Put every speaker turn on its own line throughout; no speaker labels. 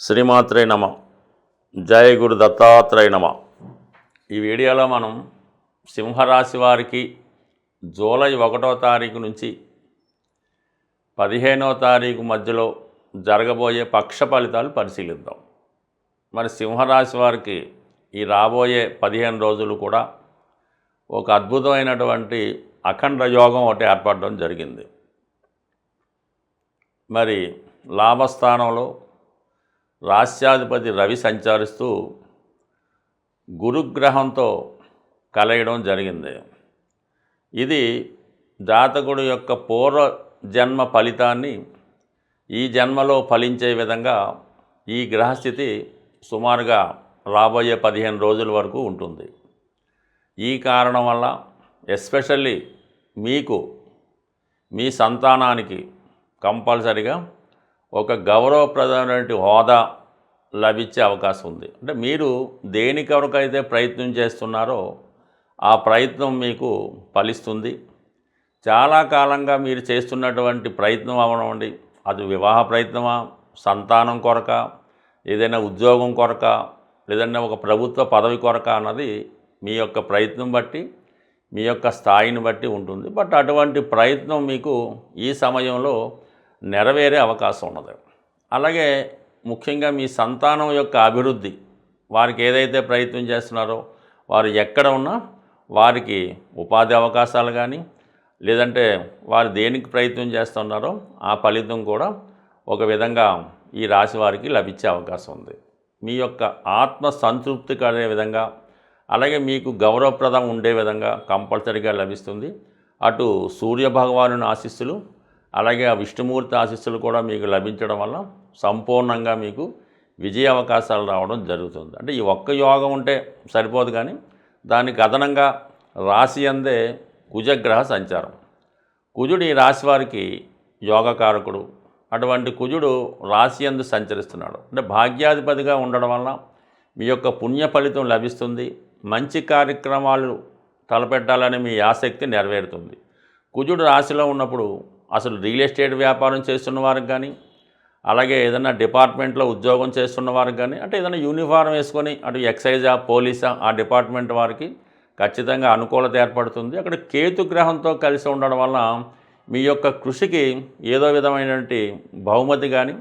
శ్రీమాత్రే నమ. జయ గురు దత్తాత్రేయ నమ. ఈ వీడియోలో మనం సింహరాశి వారికి జూలై 1వ తారీఖు నుంచి 15వ తారీఖు మధ్యలో జరగబోయే పక్ష ఫలితాలు పరిశీలిద్దాం. మరి సింహరాశి వారికి ఈ రాబోయే 15 రోజులు కూడా ఒక అద్భుతమైనటువంటి అఖండ యోగం ఒకటి ఏర్పడడం జరిగింది. మరి లాభస్థానంలో రాస్యాధిపతి రవి సంచరిస్తూ గురుగ్రహంతో కలయడం జరిగింది. ఇది జాతకుడు యొక్క పూర్వ జన్మ ఫలితాన్ని ఈ జన్మలో ఫలించే విధంగా ఈ గ్రహస్థితి సుమారుగా రాబోయే 15 రోజుల వరకు ఉంటుంది. ఈ కారణం వల్ల ఎస్పెషల్లీ మీకు మీ సంతానానికి కంపల్సరిగా ఒక గౌరవప్రదమైన హోదా లభించే అవకాశం ఉంది. అంటే మీరు దేని కొరకైతే ప్రయత్నం చేస్తున్నారో ఆ ప్రయత్నం మీకు ఫలిస్తుంది. చాలా కాలంగా మీరు చేస్తున్నటువంటి ప్రయత్నం అవనండి, అది వివాహ ప్రయత్నమా, సంతానం కొరక, ఏదైనా ఉద్యోగం కొరక, లేదన్నా ఒక ప్రభుత్వ పదవి కొరక అన్నది మీ యొక్క ప్రయత్నం బట్టి మీ యొక్క స్థాయిని బట్టి ఉంటుంది. బట్ అటువంటి ప్రయత్నం మీకు ఈ సమయంలో నెరవేరే అవకాశం ఉన్నది. అలాగే ముఖ్యంగా మీ సంతానం యొక్క అభివృద్ధి, వారికి ఏదైతే ప్రయత్నం చేస్తున్నారో వారు ఎక్కడ ఉన్నా వారికి ఉపాధి అవకాశాలు కానీ, లేదంటే వారు దేనికి ప్రయత్నం చేస్తున్నారో ఆ ఫలితం కూడా ఒక విధంగా ఈ రాశి వారికి లభించే అవకాశం ఉంది. మీ యొక్క ఆత్మ సంతృప్తి కలిగే విధంగా, అలాగే మీకు గౌరవప్రదం ఉండే విధంగా కంపల్సరీగా లభిస్తుంది. అటు సూర్యభగవానుని ఆశీస్సులు, అలాగే ఆ విష్ణుమూర్తి ఆశీస్సులు కూడా మీకు లభించడం వల్ల సంపూర్ణంగా మీకు విజయ అవకాశాలు రావడం జరుగుతుంది. అంటే ఈ ఒక్క యోగం ఉంటే సరిపోదు, కానీ దానికి అదనంగా రాశి అందే కుజగ్రహ సంచారం. కుజుడు ఈ రాశి వారికి యోగకారకుడు. అటువంటి కుజుడు రాశి అందు సంచరిస్తున్నాడు. అంటే భాగ్యాధిపతిగా ఉండడం వల్ల మీ యొక్క పుణ్య ఫలితం లభిస్తుంది. మంచి కార్యక్రమాలు తలపెట్టాలని మీ ఆసక్తి నెరవేరుతుంది. కుజుడు రాశిలో ఉన్నప్పుడు అసలు రియల్ ఎస్టేట్ వ్యాపారం చేస్తున్న వారికి కానీ, అలాగే ఏదైనా డిపార్ట్మెంట్లో ఉద్యోగం చేస్తున్న వారికి కానీ, అంటే ఏదైనా యూనిఫారం వేసుకొని అటు ఎక్సైజా, పోలీసా ఆ డిపార్ట్మెంట్ వారికి ఖచ్చితంగా అనుకూలత ఏర్పడుతుంది. అక్కడ కేతుగ్రహంతో కలిసి ఉండడం వల్ల మీ యొక్క కృషికి ఏదో విధమైనటువంటి బహుమతి కానీ,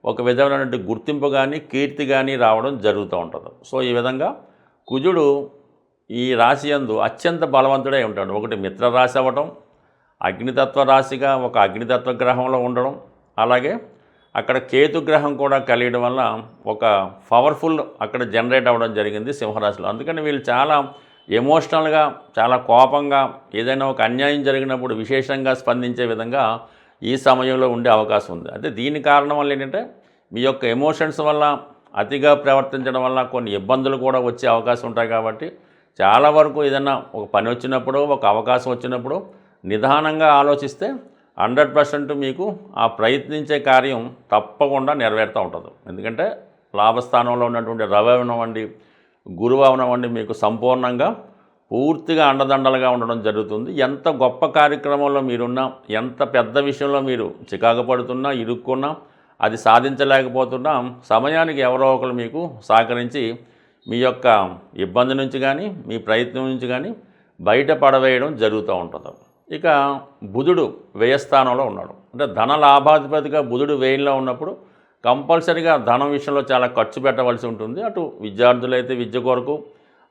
ఒక విధమైనటువంటి గుర్తింపు కానీ, కీర్తి కానీ రావడం జరుగుతూ ఉంటుంది. సో ఈ విధంగా కుజుడు ఈ రాశి యందు అత్యంత బలవంతుడై ఉంటాడు. ఒకటి మిత్రరాశి అవ్వటం, అగ్నితత్వ రాశిగా ఒక అగ్నితత్వ గ్రహంలో ఉండడం, అలాగే అక్కడ కేతుగ్రహం కూడా కలియడం వల్ల ఒక పవర్ఫుల్ అక్కడ జనరేట్ అవ్వడం జరిగింది సింహరాశిలో. అందుకని వీళ్ళు చాలా ఎమోషనల్గా, చాలా కోపంగా, ఏదైనా ఒక అన్యాయం జరిగినప్పుడు విశేషంగా స్పందించే విధంగా ఈ సమయంలో ఉండే అవకాశం ఉంది. అంటే దీని కారణం వల్ల ఏంటంటే మీ యొక్క ఎమోషన్స్ వల్ల అతిగా ప్రవర్తించడం వల్ల కొన్ని ఇబ్బందులు కూడా వచ్చే అవకాశం ఉంటాయి. కాబట్టి చాలా వరకు ఏదైనా ఒక పని వచ్చినప్పుడు, ఒక అవకాశం వచ్చినప్పుడు నిదానంగా ఆలోచిస్తే 100% మీకు ఆ ప్రయత్నించే కార్యం తప్పకుండా నెరవేరుతూ ఉంటుంది. ఎందుకంటే లాభస్థానంలో ఉన్నటువంటి రవి అవనివ్వండి, గురువు అవనివ్వండి, మీకు సంపూర్ణంగా పూర్తిగా అండదండలుగా ఉండడం జరుగుతుంది. ఎంత గొప్ప కార్యక్రమంలో మీరున్నా, ఎంత పెద్ద విషయంలో మీరు చికాకు పడుతున్నా, ఇరుక్కున్నా, అది సాధించలేకపోతున్నా సమయానికి ఎవరో ఒకరు మీకు సహకరించి మీ యొక్క ఇబ్బంది నుంచి కానీ, మీ ప్రయత్నం నుంచి కానీ బయట పడవేయడం జరుగుతూ ఉంటుంది. ఇక బుధుడు వ్యయస్థానంలో ఉన్నాడు. అంటే ధన లాభాధిపతిగా బుధుడు వ్యయంలో ఉన్నప్పుడు కంపల్సరీగా ధనం విషయంలో చాలా ఖర్చు పెట్టవలసి ఉంటుంది. అటు విద్యార్థులైతే విద్య కొరకు,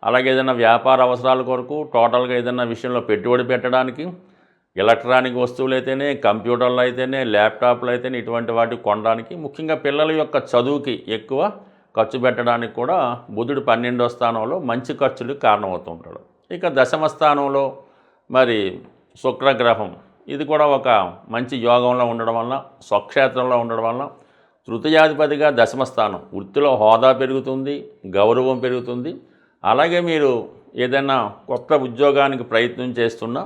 అలాగే ఏదైనా వ్యాపార అవసరాల కొరకు, టోటల్గా ఏదైనా విషయంలో పెట్టుబడి పెట్టడానికి, ఎలక్ట్రానిక్ వస్తువులు అయితేనే, కంప్యూటర్లు అయితేనే, ల్యాప్టాప్లు అయితేనే, ఇటువంటి వాటికి కొనడానికి, ముఖ్యంగా పిల్లల యొక్క చదువుకి ఎక్కువ ఖర్చు పెట్టడానికి కూడా బుధుడు 12వ స్థానంలో మంచి ఖర్చులకు కారణమవుతూ ఉంటాడు. ఇక దశమ స్థానంలో మరి శుక్రగ్రహం, ఇది కూడా ఒక మంచి యోగంలో ఉండడం వల్ల, స్వక్షేత్రంలో ఉండడం వల్ల తృతీయాధిపతిగా దశమ స్థానం, వృత్తిలో హోదా పెరుగుతుంది, గౌరవం పెరుగుతుంది. అలాగే మీరు ఏదైనా కొత్త ఉద్యోగానికి ప్రయత్నం చేస్తున్నా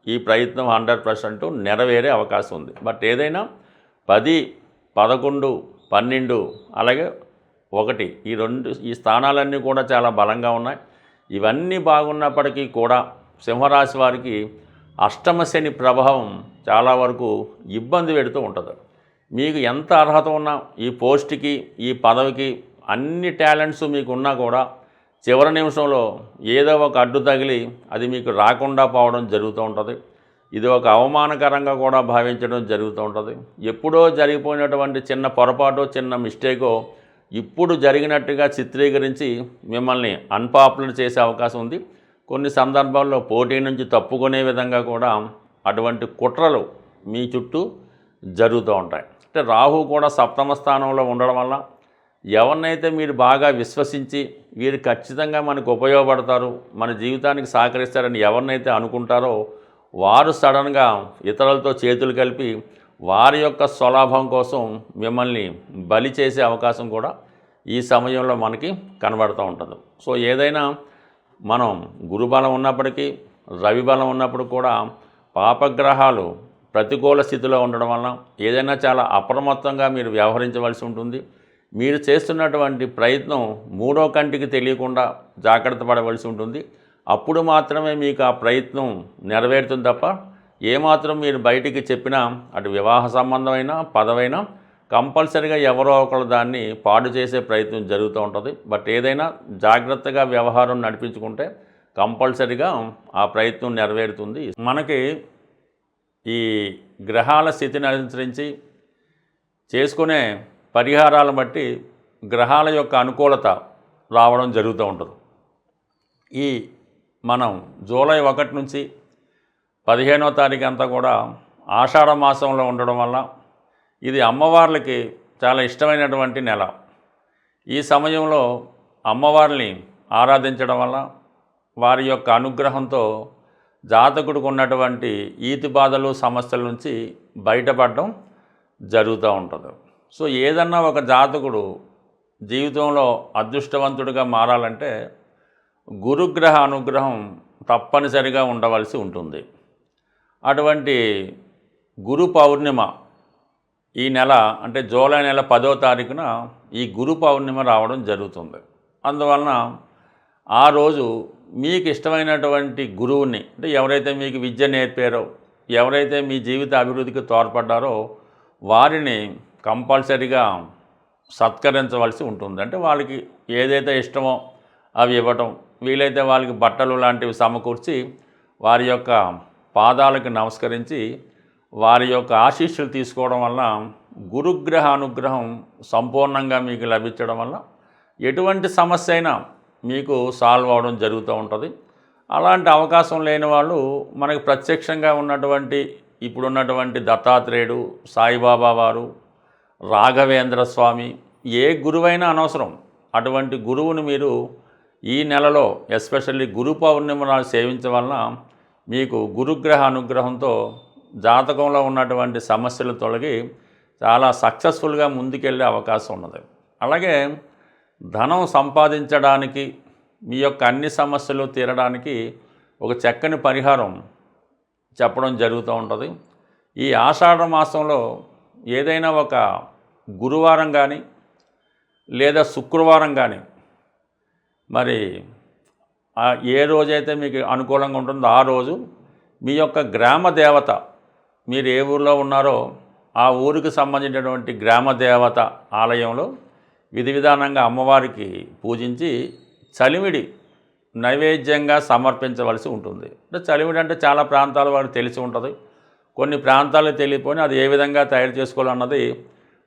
ఈ ప్రయత్నం 100% నెరవేరే అవకాశం ఉంది. బట్ ఏదైనా 10, 11, 12 అలాగే 1 ఈ స్థానాలన్నీ కూడా చాలా బలంగా ఉన్నాయి. ఇవన్నీ బాగున్నప్పటికీ కూడా సింహరాశి వారికి అష్టమ శని ప్రభావం చాలా వరకు ఇబ్బంది పెడుతూ ఉంటుంది. మీకు ఎంత అర్హత ఉన్నా ఈ పోస్ట్కి ఈ పదవికి అన్ని టాలెంట్స్ మీకు ఉన్నా కూడా చివరి నిమిషంలో ఏదో ఒక అడ్డు తగిలి అది మీకు రాకుండా పోవడం జరుగుతూ ఉంటుంది. ఇది ఒక అవమానకరంగా కూడా భావించడం జరుగుతూ ఉంటుంది. ఎప్పుడో జరిగిపోయినటువంటి చిన్న పొరపాటు చిన్న మిస్టేకో ఇప్పుడు జరిగినట్టుగా చిత్రీకరించి మిమ్మల్ని అన్పాపులర్ చేసే అవకాశం ఉంది. కొన్ని సందర్భాల్లో పోటీ నుంచి తప్పుకునే విధంగా కూడా అటువంటి కుట్రలు మీ చుట్టూ జరుగుతూ ఉంటాయి. అంటే రాహు కూడా సప్తమ స్థానంలో ఉండడం వల్ల ఎవరినైతే మీరు బాగా విశ్వసించి వీరు ఖచ్చితంగా మనకు ఉపయోగపడతారు, మన జీవితానికి సహకరిస్తారని ఎవరినైతే అనుకుంటారో వారు సడన్గా ఇతరులతో చేతులు కలిపి వారి యొక్క స్వలాభం కోసం మిమ్మల్ని బలి చేసే అవకాశం కూడా ఈ సమయంలో మనకి కనబడుతూ ఉంటుంది. సో ఏదైనా మనం గురుబలం ఉన్నప్పటికీ రవి బలం ఉన్నప్పుడు కూడా పాపగ్రహాలు ప్రతికూల స్థితిలో ఉండడం వలన ఏదైనా చాలా అప్రమత్తంగా మీరు వ్యవహరించవలసి ఉంటుంది. మీరు చేస్తున్నటువంటి ప్రయత్నం మూడో కంటికి తెలియకుండా జాగ్రత్త పడవలసి ఉంటుంది. అప్పుడు మాత్రమే మీకు ఆ ప్రయత్నం నెరవేరుతుంది తప్ప ఏమాత్రం మీరు బయటికి చెప్పినా అటు వివాహ సంబంధమైన పదవైనా కంపల్సరీగా ఎవరో ఒకరు దాన్ని పాడు చేసే ప్రయత్నం జరుగుతూ ఉంటుంది. బట్ ఏదైనా జాగ్రత్తగా వ్యవహారం నడిపించుకుంటే కంపల్సరీగా ఆ ప్రయత్నం నెరవేరుతుంది. మనకి ఈ గ్రహాల స్థితిని అనుసరించి చేసుకునే పరిహారాలను బట్టి గ్రహాల యొక్క అనుకూలత రావడం జరుగుతూ ఉంటుంది. ఈ మనం జూలై 1 నుంచి 15వ తారీఖు అంతా కూడా ఆషాఢ మాసంలో ఉండడం వల్ల ఇది అమ్మవార్లకి చాలా ఇష్టమైనటువంటి నెల. ఈ సమయంలో అమ్మవారిని ఆరాధించడం వల్ల వారి యొక్క అనుగ్రహంతో జాతకుడికి ఉన్నటువంటి ఈతి బాధలు సమస్యల నుంచి బయటపడడం జరుగుతూ ఉంటుంది. సో ఏదన్నా ఒక జాతకుడు జీవితంలో అదృష్టవంతుడిగా మారాలంటే గురుగ్రహ అనుగ్రహం తప్పనిసరిగా ఉండవలసి ఉంటుంది. అటువంటి గురు పౌర్ణిమ ఈ నెల అంటే జూలై నెల 10వ తారీఖున ఈ గురు పౌర్ణిమ రావడం జరుగుతుంది. అందువలన ఆ రోజు మీకు ఇష్టమైనటువంటి గురువుని అంటే ఎవరైతే మీకు విద్య నేర్పారో ఎవరైతే మీ జీవిత అభివృద్ధికి తోడ్పడ్డారో వారిని కంపల్సరీగా సత్కరించవలసి ఉంటుంది. అంటే వాళ్ళకి ఏదైతే ఇష్టమో అవి ఇవ్వటం, వీలైతే వాళ్ళకి బట్టలు లాంటివి సమకూర్చి వారి యొక్క పాదాలకు నమస్కరించి వారి యొక్క ఆశీస్సులు తీసుకోవడం వల్ల గురుగ్రహ అనుగ్రహం సంపూర్ణంగా మీకు లభించడం వల్ల ఎటువంటి సమస్య అయినా మీకు సాల్వ్ అవడం జరుగుతూ ఉంటుంది. అలాంటి అవకాశం లేని వాళ్ళు మనకు ప్రత్యక్షంగా ఉన్నటువంటి ఇప్పుడున్నటువంటి దత్తాత్రేయుడు, సాయిబాబా వారు, రాఘవేంద్ర స్వామి ఏ గురువైనా అనవసరం. అటువంటి గురువుని మీరు ఈ నెలలో ఎస్పెషల్లీ గురు పౌర్ణిమ నాడు సేవించడం వలన మీకు గురుగ్రహ అనుగ్రహంతో జాతకంలో ఉన్నటువంటి సమస్యలు తొలగి చాలా సక్సెస్ఫుల్గా ముందుకెళ్ళే అవకాశం ఉన్నది. అలాగే ధనం సంపాదించడానికి మీ యొక్క అన్ని సమస్యలు తీరడానికి ఒక చక్కని పరిహారం చెప్పడం జరుగుతూ ఉంటుంది. ఈ ఆషాఢ మాసంలో ఏదైనా ఒక గురువారం కానీ లేదా శుక్రవారం కానీ మరి ఏ రోజైతే మీకు అనుకూలంగా ఉంటుందో ఆ రోజు మీ యొక్క గ్రామ దేవత మీరు ఏ ఊరిలో ఉన్నారో ఆ ఊరికి సంబంధించినటువంటి గ్రామ దేవత ఆలయంలో విధి విధానంగా అమ్మవారికి పూజించి చలిమిడి నైవేద్యంగా సమర్పించవలసి ఉంటుంది. అంటే చలిమిడి అంటే చాలా ప్రాంతాల వారికి తెలిసి ఉంటుంది, కొన్ని ప్రాంతాలకు తెలియపోయినా అది ఏ విధంగా తయారు చేసుకోవాలన్నది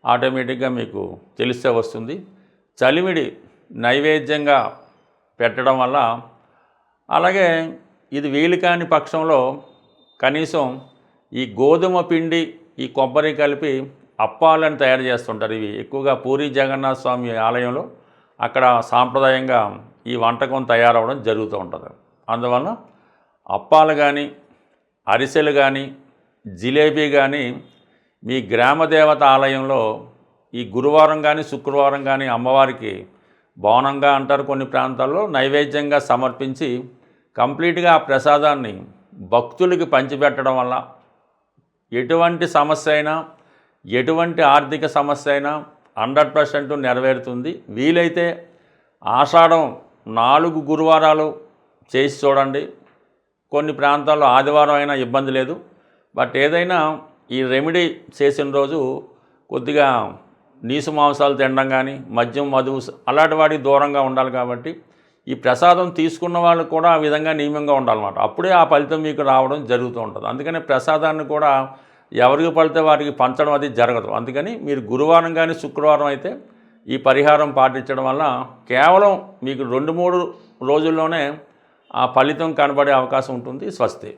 ఆటోమేటిక్గా మీకు తెలిసే వస్తుంది. చలిమిడి నైవేద్యంగా పెట్టడం వల్ల, అలాగే ఇది వీలు కాని పక్షంలో కనీసం ఈ గోధుమ పిండి ఈ కొబ్బరి కలిపి అప్పాలను తయారు చేస్తుంటారు. ఇవి ఎక్కువగా పూరి జగన్నాథ స్వామి ఆలయంలో అక్కడ సాంప్రదాయంగా ఈ వంటకం తయారవడం జరుగుతూ ఉంటుంది. అందువలన అప్పాలు కానీ అరిసెలు కానీ జిలేబీ కానీ మీ గ్రామదేవత ఆలయంలో ఈ గురువారం కానీ శుక్రవారం కానీ అమ్మవారికి బోనంగా అంటారు కొన్ని ప్రాంతాల్లో, నైవేద్యంగా సమర్పించి కంప్లీట్గా ఆ ప్రసాదాన్ని భక్తులకి పంచిపెట్టడం వల్ల ఎటువంటి సమస్య అయినా ఎటువంటి ఆర్థిక సమస్య అయినా 100% నెరవేరుతుంది. వీలైతే ఆషాఢం 4 గురువారాలు చేసి చూడండి. కొన్ని ప్రాంతాల్లో ఆదివారం అయినా ఇబ్బంది లేదు. బట్ ఏదైనా ఈ రెమెడీ చేసిన రోజు కొద్దిగా నీసు మాంసాలు తినడం కానీ మద్యం మధువు అలాంటి వాటికి దూరంగా ఉండాలి. కాబట్టి ఈ ప్రసాదం తీసుకున్న వాళ్ళు కూడా ఆ విధంగా నియమంగా ఉండాలన్నమాట. అప్పుడే ఆ ఫలితం మీకు రావడం జరుగుతూ ఉంటుంది. అందుకని ప్రసాదాన్ని కూడా ఎవరికి పడితే వారికి పంచడం అది జరగదు. అందుకని మీరు గురువారం కానీ శుక్రవారం అయితే ఈ పరిహారం పాటించడం వల్ల కేవలం మీకు 2-3 రోజుల్లోనే ఆ ఫలితం కనబడే అవకాశం ఉంటుంది. స్వస్తి.